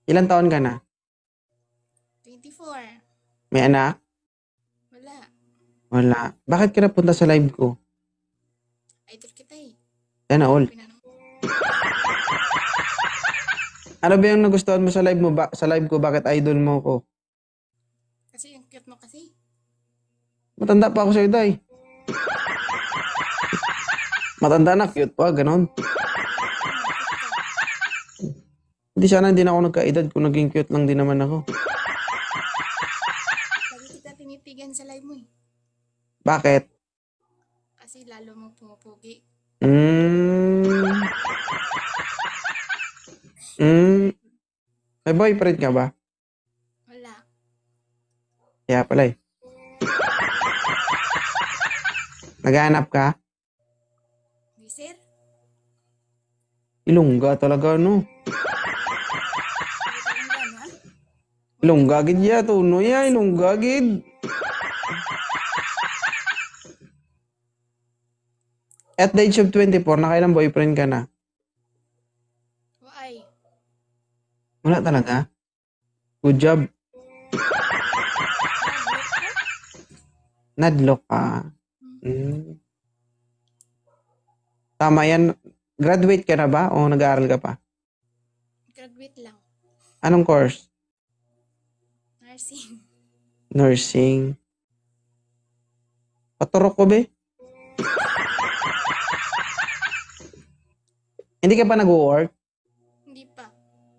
Ilang taon ka na? 24. May anak? Wala. Wala. Bakit ka napunta sa live ko? Idol kita eh. Sana all. Pinanong. Ano ba yung nagustuhan mo sa live mo? Sa live ko, bakit idol mo ko? Kasi yung cute mo kasi. Matanda pa ako sa'yo, day. Matanda na, cute pa, ganon. Cute ka. Hindi na ako nagka-edad kung naging cute lang din naman ako. Lagi kita tinitigan sa live mo eh. Bakit? Kasi lalo mong pumupugi. Mm. May boyfriend ka ba? Wala. Kaya pala eh. Naghahanap ka? Di sir? Ilongga talaga, no? Hindi ka lang ha? Ilongga gid ya, tuno ya, ilongga gid. At the age of 24, nakailang boyfriend ka na? Why? Wala talaga? Good job. Nag-look ko? Nadlock ka. Mm. Tama yan. Graduate ka na ba o nag-aaral ka pa? Graduate lang. Anong course? Nursing. Nursing. Paturok ko be? Hindi ka pa nag-work? Hindi pa.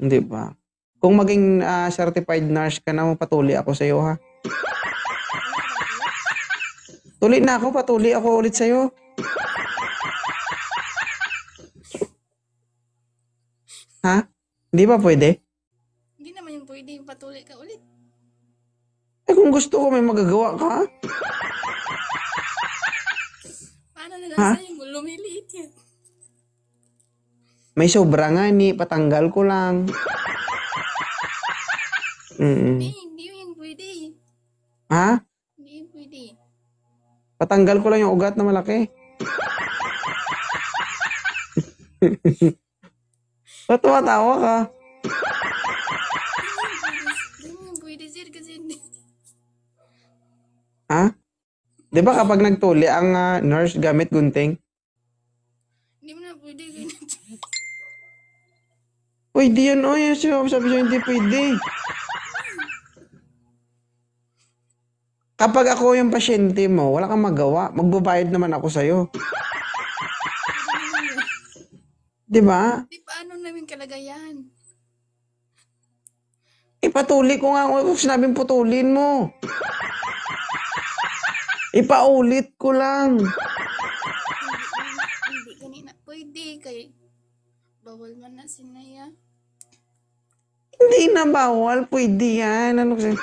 Hindi pa. Kung maging certified nurse ka na, patuli ako sa'yo ha. Tuli na ako, patuli ako ulit sa'yo. Ha? Hindi ba pwede? Hindi naman yung pwede yung patuloy ka ulit. Eh kung gusto ko, may magagawa ka. Paano na lang Ha? sa'yo mo? Lumiliit yan. May sobra nga ni, patanggal ko lang. Hindi yun pwede. Ha? Hindi yun pwede. Patanggal ko lang yung ugat na malaki. Ba't tumatawa ka? Hindi mo yun pwede sir kasi hindi. Ha? Di ba kapag nagtuli ang nurse gamit gunting? Hindi mo na pwede ganito. Pwede yan, oy. Sabi sa'yo, hindi pwede. Kapag ako yung pasyente mo, wala kang magawa. Magbabayad naman ako sa'yo. Di ba? Di paano namin kalagayan? Ipatuli ko nga kung sinabing putulin mo. Ipaulit ko lang. Hindi ganina pwede kay bawal man na sinaya. Hindi na bawal. Pwede yan. Ano kasi?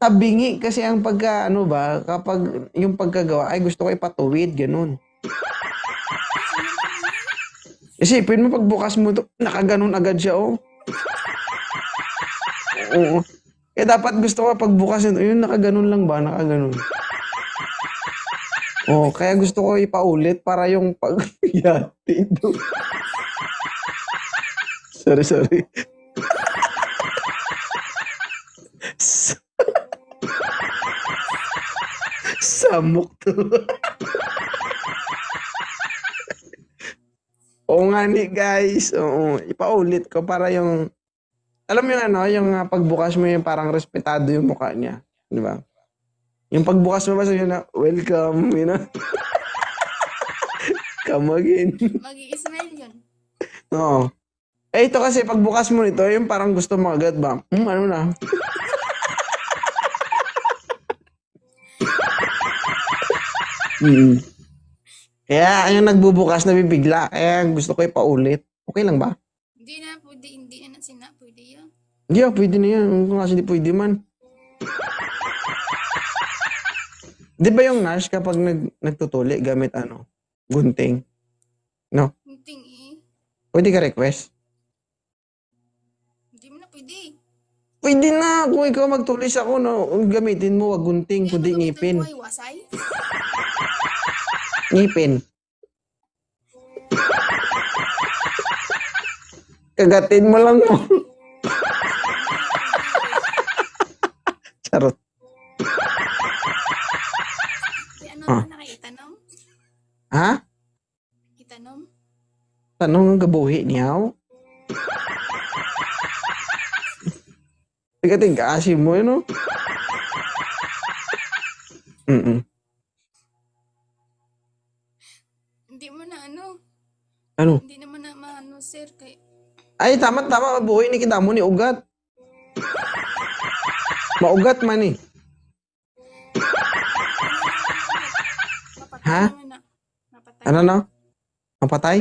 Tabingi kasi ang ano ba, kapag yung pagkagawa, ay gusto ko ipatuwid, ganun. Isipin mo, pagbukas mo to, nakaganon agad siya, oh. Oo. Eh, dapat gusto ko pagbukas nito, yun, nakaganon lang ba? Nakaganon. Oh, kaya gusto ko ipaulit para yung pagyati do. Sorry. Samok to. Oo nga ni guys. Oo, ipaulit ko para yung alam mo yung ano, yung pagbukas mo yung parang respetado yung mukha niya, di ba? Yung pagbukas mo ba sabi na welcome, you know? Come again. Magi-smile yun. Oo. Eh ito kasi pagbukas mo nito, yung parang gusto mo agad ba? Ano na? Kaya yung nagbubukas na bibigla, kaya gusto ko ipaulit. Okay lang ba? Hindi na sina pwede yan. Hindi pwede na yan. Kung kasi hindi pwede man. Di ba yung nurse kapag nagtutuli gamit ano? Gunting? No? Gunting eh. Pwede ka request? Hindi mo na pwede. Pwede na. Kung ikaw magtulis ako, no, gamitin mo, wag gunting, kundi ngipin. Hindi wasay. Ngipin. Kagatin mo lang mo. Charot. Ano Ah. na nakaitanong? Ha? Itanong? Tanong ang gabuhi niyaw. Tigating kasi mo yun, no? Hindi mo na ano. Ano? Hindi naman na maano, sir. Kay, Ay, tama. Buhay ni kita mo ni Ugat. Maugat man eh. mapatay Ha? naman na. Mapatay. Ano no? Mapatay?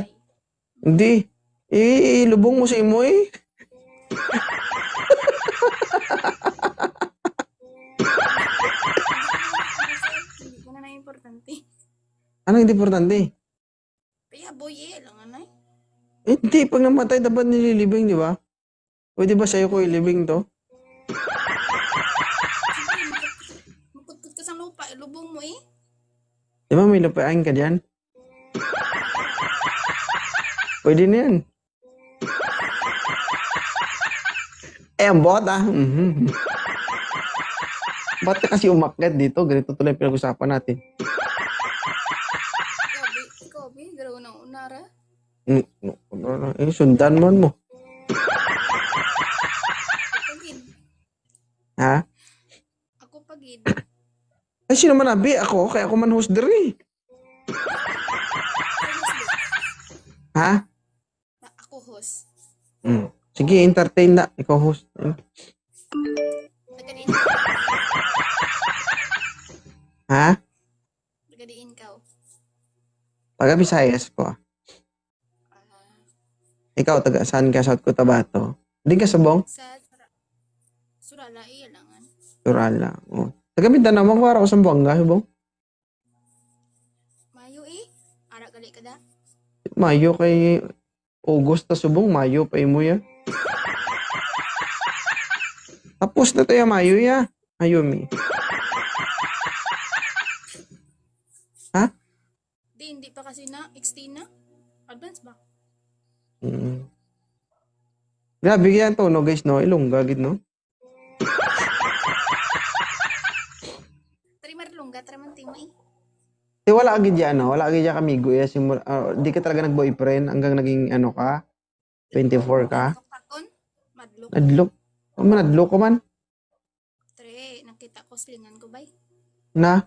Hindi. Lubong mo si imo eh. Hindi ko na importante. Ano hindi importante? Kaya boy lang anay. Hindi, pag namatay dapat nililibing, di ba? Pwede ba sa'yo ko ilibing to? Maputput ka sa lupa, lubong mo eh. Di ba may lupain ka dyan? Pwede na yan. Ang bot ah. Ba't ka kasi umakyat dito? Ganito tuloy pinag-usapan natin. Ikaw, garaw ng unara. Sundan man mo. Pagid. Ha? Ako pagid. Ay, sino man abi? Ako? Kaya ako man host diri. Ha? Ako host. Sige, entertain na. Ikaw host. Nagadiin Ha? Nagadiin ka. Taga Visayas ko. Ikaw, taga saan ka? South Cotabato? Hindi ka sabong? Sa Surala, iyalangan. Surala. Oh. Taga Mindanao, magpara ko sa Buanga, sabong? Mayo eh. Ara gali ka da. Mayo kay August na subong, Mayo pa mo ya. Tapos na to ya, Mayo ya. Mayumi. Ha? Hindi pa kasi na. XT na. Advance ba? Grabe yan to, no guys, no? Ilongga, gid, no? Trimar lungga, tramanting mo eh. Di wala agad yan, no? Wala agad yan kamigo. Ya, di ka talaga nag-boyfriend hanggang naging, ano ka? 24 ka? Pakon, madlok. Nadlok. Nadlok ko man. Tre, nakita ko slingan ko bay. Na?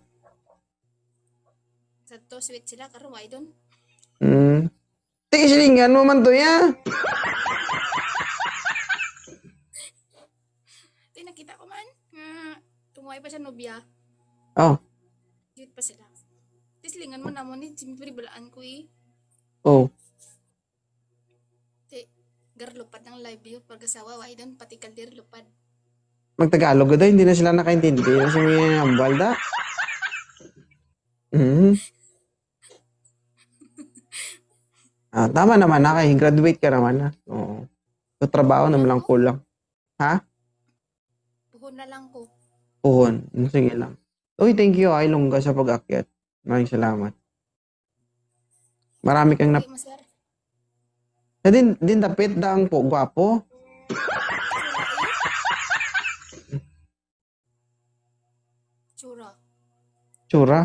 Sa to, sweet sila, karon why doon? Sige, silingan mo man to ya. Tay, nakita ko man. Tumuhay pa siya nobya. Oh. Cute pa sila. Tay, slingan mo na mo ni. Siyempre, balaan ko eh. Oh. Tay, garlupad ng live view. Pag-asawa, why doon? Pati kaldir lupad. Magtagalog daw, hindi na sila nakaintindi. Kasi may ambal da. Tama naman na, kay graduate ka naman na. Oo. So, trabaho naman lang kulang. Ha? Puhon na lang ko. Puhon. Sige lang. Uy, thank you, ay longga sa pag-akyat. Maraming salamat. Marami kang Okay, masar. din dapit da ang po, gwapo. Tsura. Tsura.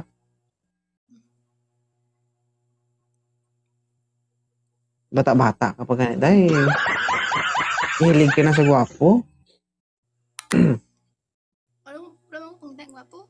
Bata-bata kapag ganit. Dahil, hilig ka na sa gwapo. Alam mo kung tayong gwapo?